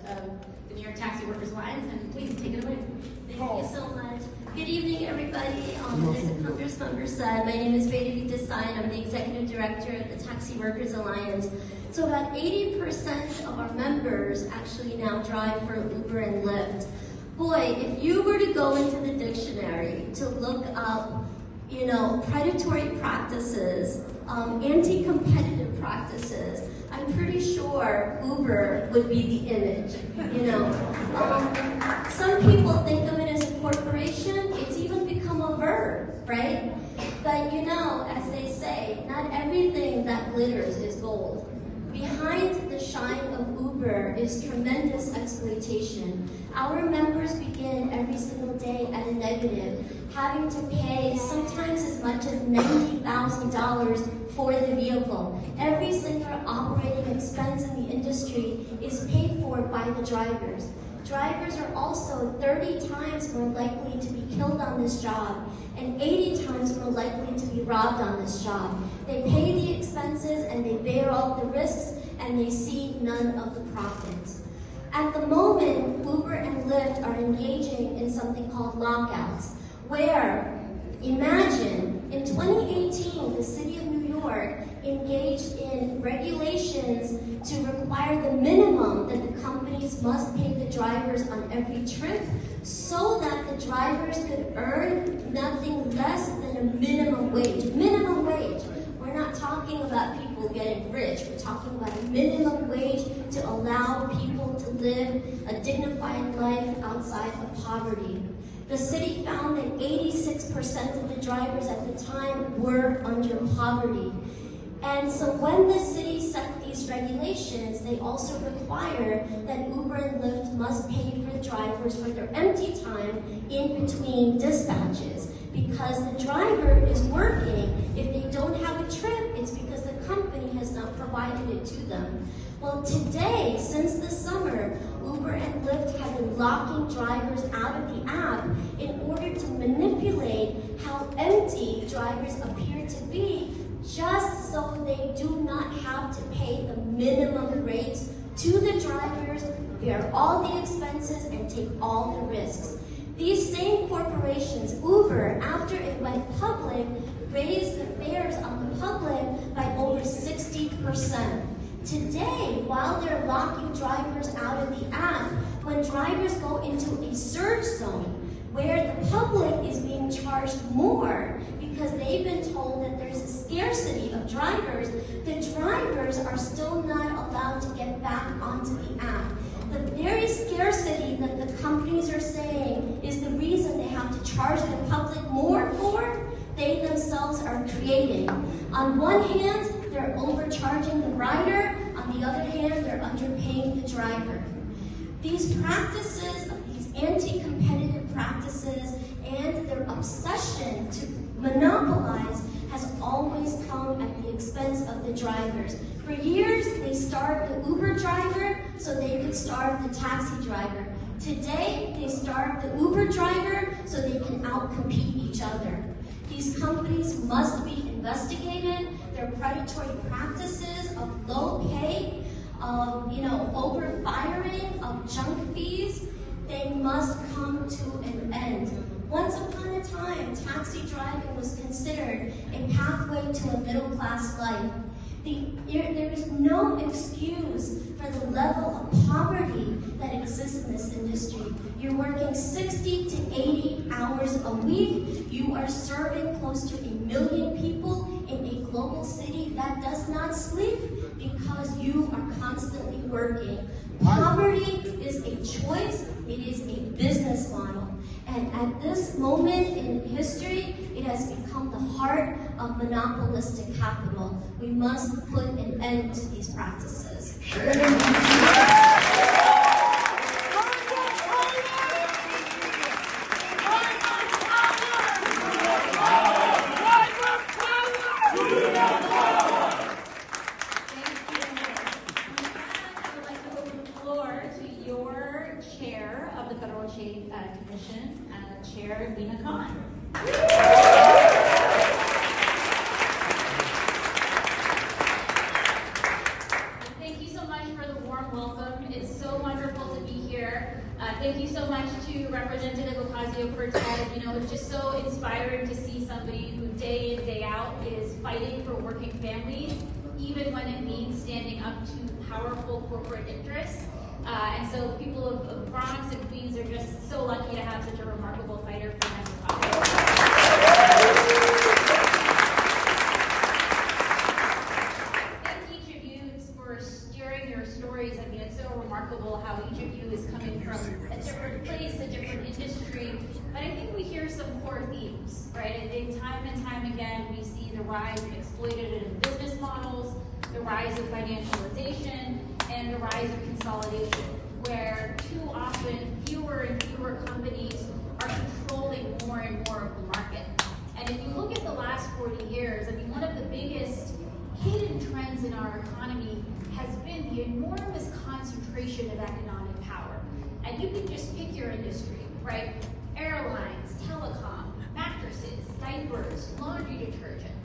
of the New York Taxi Workers Alliance, and please take it away. Thank you so much. Good evening, everybody. As the Congressmember said, my name is Bhairavi Desai, and I'm the Executive Director of the Taxi Workers Alliance. So about 80% of our members actually now drive for Uber and Lyft. Boy, if you were to go into the dictionary to look up, predatory practices, anti-competitive practices, I'm pretty sure Uber would be the image, Some people think of it as a corporation. It's even become a verb, right? But as they say, not everything that glitters is gold. Behind the shine of Uber is tremendous exploitation. Our members begin every single day at a negative, having to pay sometimes as much as $90,000 for the vehicle. Every single operating expense in the industry is paid for by the drivers. Drivers are also 30 times more likely to be killed on this job and 80 times more likely to be robbed on this job. They pay the expenses and they bear all the risks and they see none of the profits. At the moment, Uber and Lyft are engaging in something called lockouts, where, imagine, in 2018, the city of New York engaged in regulations to require the minimum that the companies must pay the drivers on every trip so that the drivers could earn nothing less than a minimum wage. Minimum wage. We're not talking about people getting rich. We're talking about a minimum wage to allow people to live a dignified life outside of poverty. The city found that 86% of the drivers at the time were under poverty. And so when the city set these regulations, they also require that Uber and Lyft must pay for the drivers for their empty time in between dispatches. Because the driver is working. If they don't have a trip, it's because the company has not provided it to them. Well, today, since the summer, Uber and Lyft have been locking drivers out of the app in order to manipulate how empty drivers appear to be, just so they do not have to pay the minimum rates to the drivers, bear all the expenses, and take all the risks. These same corporations, Uber, after it went public, raised the fares on the public by over 60%. Today, while they're locking drivers out of the app, when drivers go into a surge zone, where the public is being charged more because they've been told that there's a scarcity of drivers, the drivers are still not allowed to get back onto the app. The very scarcity that the companies are saying is the reason they have to charge the public more for, they themselves are creating. On one hand, they're overcharging the rider. On the other hand, they're underpaying the driver. These practices, these anti-competitive practices, and their obsession to monopolize has always come at the expense of the drivers. For years, they starved the Uber driver so they could starve the taxi driver. Today, they starve the Uber driver so they can outcompete each other. These companies must be investigated. Their predatory practices of low pay, of over-firing, of junk fees, they must come to an end. Once upon a time, taxi driving was considered a pathway to a middle-class life. There is no excuse for the level of poverty that exists in this industry. You're working 60 to 80 hours a week. You are serving close to 1 million people in a global city that does not sleep because you are constantly working. Poverty is a choice. It is a business model. And at this moment in history, it has become the heart of monopolistic capital. We must put an end to these practices. Chair of the Federal Trade Commission, Chair Lina Khan. Thank you so much for the warm welcome. It's so wonderful to Chair. Thank you so much to Representative Ocasio-Cortez. You know, it's just so inspiring to see somebody who day in, day out is fighting for working families, even when it means standing up to powerful corporate interests. And so people of Bronx and Queens are just so lucky to have such a remarkable fighter for NYTWA. Stories. I mean, it's so remarkable how each of you is coming from a different place, a different industry, but I think we hear some core themes, right? I think time and time again, we see the rise of exploitative business models, the rise of financialization, and the rise of consolidation, where too often fewer and fewer companies are controlling more and more of the market. And if you look at the last 40 years, I mean, one of the biggest hidden trends in our economy has been the enormous concentration of economic power. And you can just pick your